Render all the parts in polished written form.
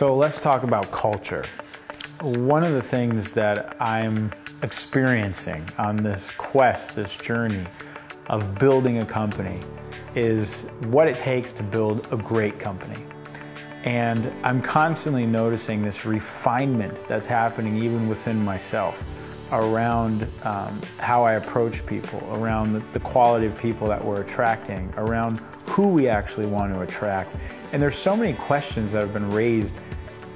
So let's talk about culture. One of the things that I'm experiencing on this quest, this journey of building a company is what it takes to build a great company. And I'm constantly noticing this refinement that's happening even within myself around how I approach people, around the quality of people that we're attracting, around who we actually want to attract. And there's so many questions that have been raised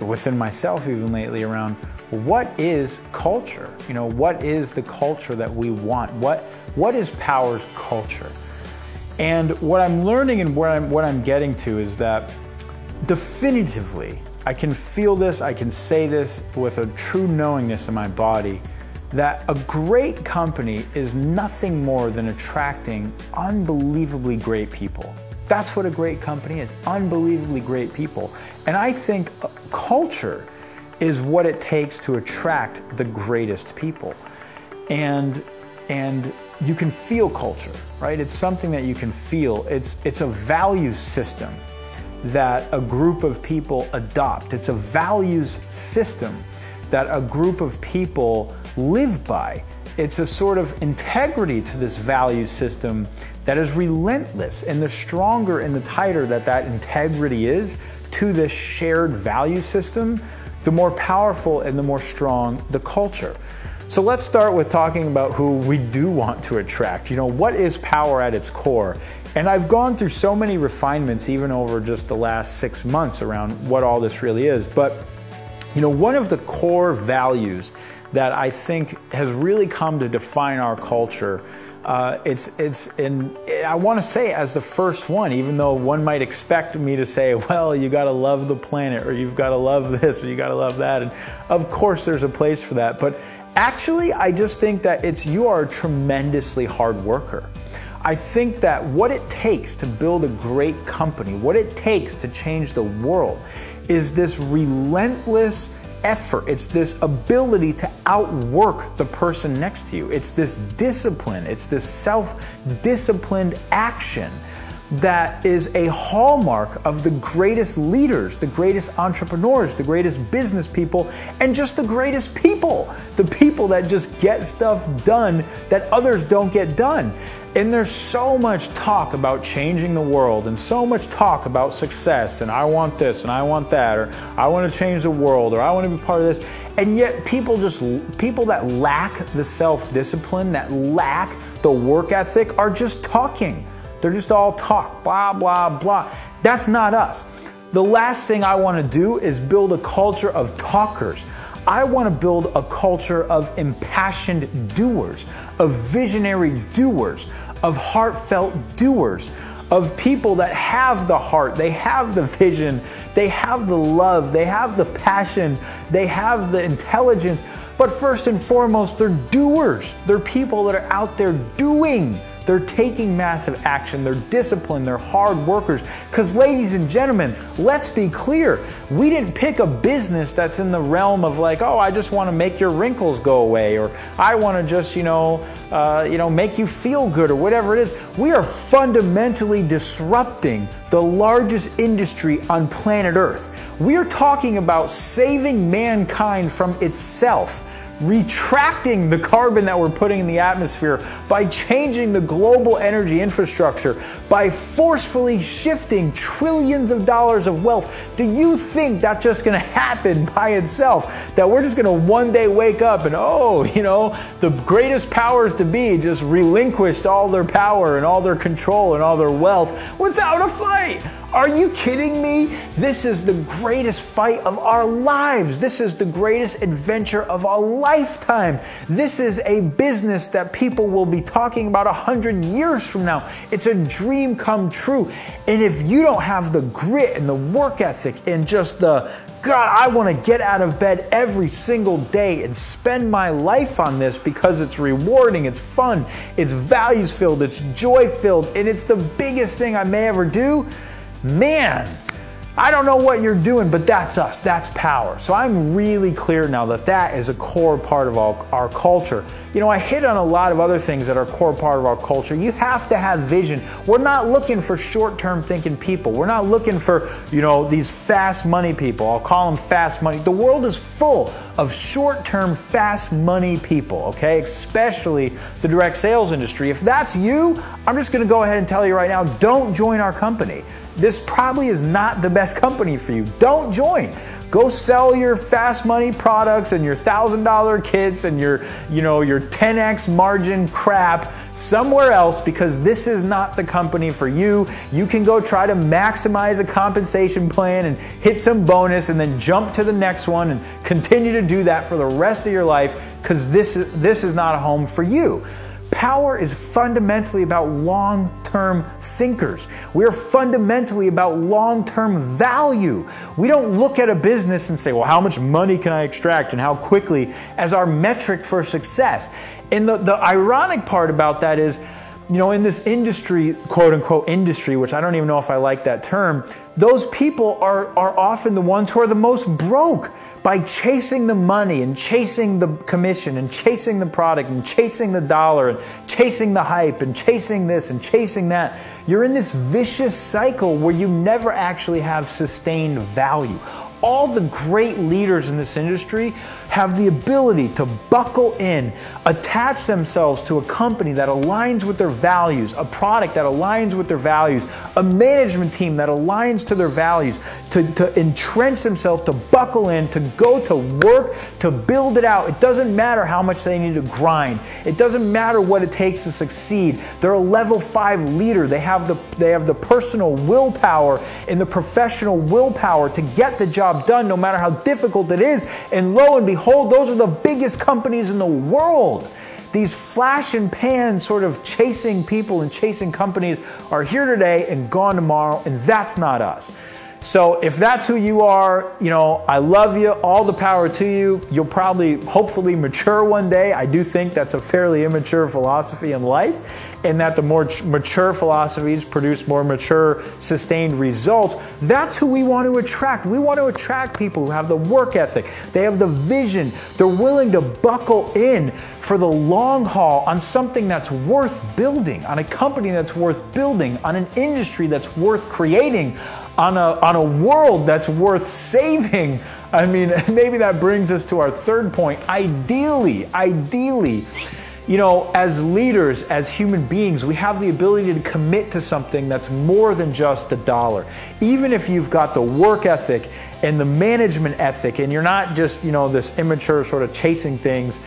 within myself even lately around what is culture? You know, what is the culture that we want? What is Powur's culture? And what I'm learning and what I'm getting to is that definitively, I can feel this, I can say this with a true knowingness in my body, that a great company is nothing more than attracting unbelievably great people. That's what a great company is, unbelievably great people. And I think culture is what it takes to attract the greatest people. And you can feel culture, right? It's something that you can feel. It's a value system that a group of people adopt. It's a values system that a group of people live by. It's a sort of integrity to this value system that is relentless. And the stronger and the tighter that integrity is to this shared value system, the more powerful and the more strong the culture. So let's start with talking about who we do want to attract. You know, what is Powur at its core? And I've gone through so many refinements even over just the last 6 months around what all this really is. But, you know, one of the core values that I think has really come to define our culture, I want to say as the first one, even though one might expect me to say, well, you got to love the planet, or you've got to love this, or you got to love that. And of course there's a place for that. But actually, I just think that you are a tremendously hard worker. I think that what it takes to build a great company, what it takes to change the world, is this relentless effort. It's this ability to outwork the person next to you. It's this discipline. It's this self-disciplined action that is a hallmark of the greatest leaders, the greatest entrepreneurs, the greatest business people, and just the greatest people. The people that just get stuff done that others don't get done. And there's so much talk about changing the world and so much talk about success and I want this and I want that, or I want to change the world, or I want to be part of this. And yet people that lack the self-discipline, that lack the work ethic are just talking. They're just all talk, blah, blah, blah. That's not us. The last thing I want to do is build a culture of talkers. I want to build a culture of impassioned doers, of visionary doers, of heartfelt doers, of people that have the heart, they have the vision, they have the love, they have the passion, they have the intelligence, but first and foremost, they're doers. They're people that are out there doing. They're taking massive action, they're disciplined, they're hard workers. Because ladies and gentlemen, let's be clear, we didn't pick a business that's in the realm of like, oh, I just want to make your wrinkles go away, or I want to just, make you feel good, or whatever it is. We are fundamentally disrupting the largest industry on planet Earth. We are talking about saving mankind from itself, retracting the carbon that we're putting in the atmosphere by changing the global energy infrastructure, by forcefully shifting trillions of dollars of wealth. Do you think that's just going to happen by itself? That we're just going to one day wake up and, the greatest powers to be just relinquished all their power and all their control and all their wealth without a fight? Are you kidding me? This is the greatest fight of our lives. This is the greatest adventure of a lifetime. This is a business that people will be talking about 100 years from now. It's a dream come true. And if you don't have the grit and the work ethic and just God, I want to get out of bed every single day and spend my life on this because it's rewarding, it's fun, it's values-filled, it's joy-filled, and it's the biggest thing I may ever do, man, I don't know what you're doing, but that's us, that's Powur. So I'm really clear now that that is a core part of our culture. You know, I hit on a lot of other things that are a core part of our culture. You have to have vision. We're not looking for short-term thinking people. We're not looking for, you know, these fast money people. I'll call them fast money. The world is full of short-term fast money people, okay? Especially the direct sales industry. If that's you, I'm just gonna go ahead and tell you right now, don't join our company. This probably is not the best company for you. Don't join. Go sell your fast money products and your $1,000 kits and your 10x margin crap somewhere else, because this is not the company for you. You can go try to maximize a compensation plan and hit some bonus and then jump to the next one and continue to do that for the rest of your life, because this is not a home for you. Powur is fundamentally about long-term thinkers. We're fundamentally about long-term value. We don't look at a business and say, well, how much money can I extract and how quickly as our metric for success. And the ironic part about that is, you know, in this industry, quote unquote industry, which I don't even know if I like that term, those people are often the ones who are the most broke by chasing the money and chasing the commission and chasing the product and chasing the dollar and chasing the hype and chasing this and chasing that. You're in this vicious cycle where you never actually have sustained value. All the great leaders in this industry have the ability to buckle in, attach themselves to a company that aligns with their values, a product that aligns with their values, a management team that aligns to their values, to entrench themselves, to buckle in, to go to work, to build it out. It doesn't matter how much they need to grind. It doesn't matter what it takes to succeed. They're a level 5 leader. They have the personal willpower and the professional willpower to get the job done no matter how difficult it is. And lo and behold, those are the biggest companies in the world. These flash and pan sort of chasing people and chasing companies are here today and gone tomorrow, and that's not us. So if that's who you are, you know, I love you, all the power to you. You'll probably, hopefully mature one day. I do think that's a fairly immature philosophy in life, and that the more mature philosophies produce more mature, sustained results. That's who we want to attract. We want to attract people who have the work ethic. They have the vision. They're willing to buckle in for the long haul on something that's worth building, on a company that's worth building, on an industry that's worth creating, on a world that's worth saving. I mean, maybe that brings us to our third point. Ideally, you know, as leaders, as human beings, we have the ability to commit to something that's more than just the dollar. Even if you've got the work ethic and the management ethic, and you're not just, you know, this immature sort of chasing things,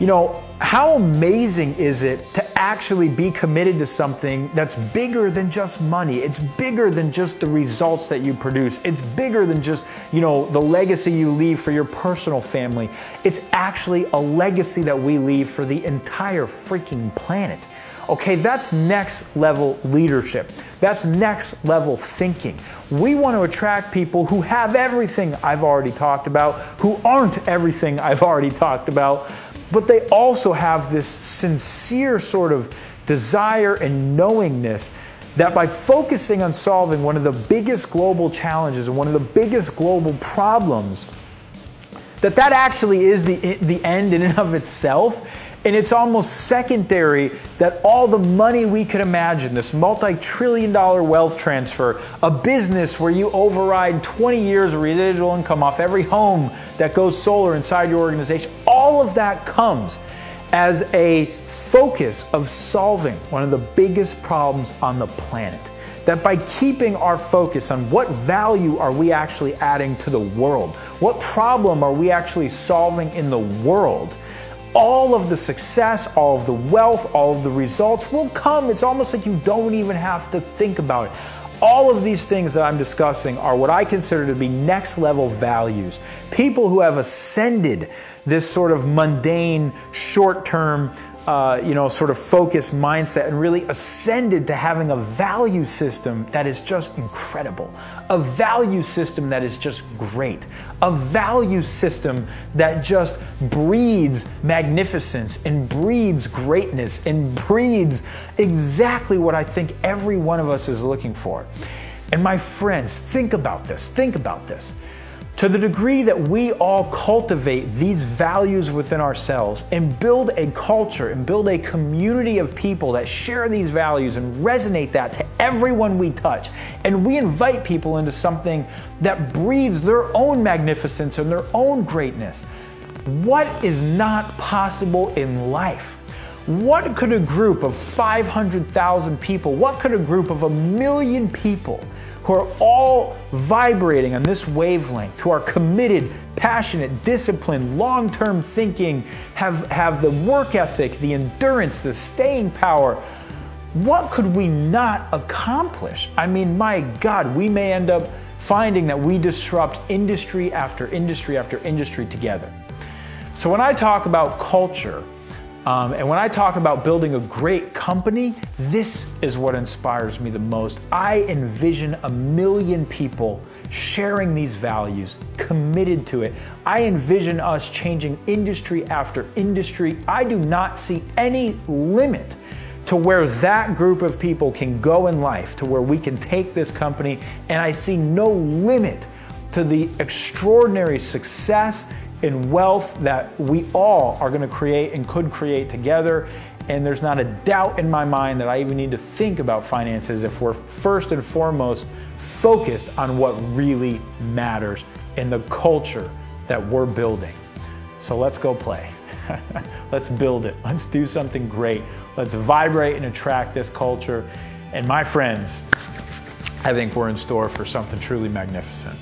you know, how amazing is it to actually be committed to something that's bigger than just money? It's bigger than just the results that you produce. It's bigger than just, you know, the legacy you leave for your personal family. It's actually a legacy that we leave for the entire freaking planet. Okay, that's next level leadership. That's next level thinking. We want to attract people who have everything I've already talked about, who aren't everything I've already talked about, but they also have this sincere sort of desire and knowingness that by focusing on solving one of the biggest global challenges and one of the biggest global problems, that actually is the end in and of itself. And it's almost secondary that all the money we could imagine, this multi-trillion-dollar wealth transfer, a business where you override 20 years of residual income off every home that goes solar inside your organization, all of that comes as a focus of solving one of the biggest problems on the planet. That by keeping our focus on what value are we actually adding to the world, what problem are we actually solving in the world, all of the success, all of the wealth, all of the results will come. It's almost like you don't even have to think about it. All of these things that I'm discussing are what I consider to be next level values. People who have ascended this sort of mundane, short-term, sort of focused mindset and really ascended to having a value system that is just incredible. A value system that is just great. A value system that just breeds magnificence and breeds greatness and breeds exactly what I think every one of us is looking for. And my friends, think about this, think about this. To the degree that we all cultivate these values within ourselves and build a culture and build a community of people that share these values and resonate that to everyone we touch, and we invite people into something that breathes their own magnificence and their own greatness, what is not possible in life? What could a group of 500,000 people, what could a group of 1 million people who are all vibrating on this wavelength, who are committed, passionate, disciplined, long-term thinking, have the work ethic, the endurance, the staying power, what could we not accomplish? I mean, my God, we may end up finding that we disrupt industry after industry after industry together. So when I talk about culture, and when I talk about building a great company, this is what inspires me the most. I envision 1 million people sharing these values, committed to it. I envision us changing industry after industry. I do not see any limit to where that group of people can go in life, to where we can take this company, and I see no limit to the extraordinary success and wealth that we all are going to create and could create together. And there's not a doubt in my mind that I even need to think about finances if we're first and foremost focused on what really matters in the culture that we're building. So let's go play. Let's build it. Let's do something great. Let's vibrate and attract this culture. And my friends, I think we're in store for something truly magnificent.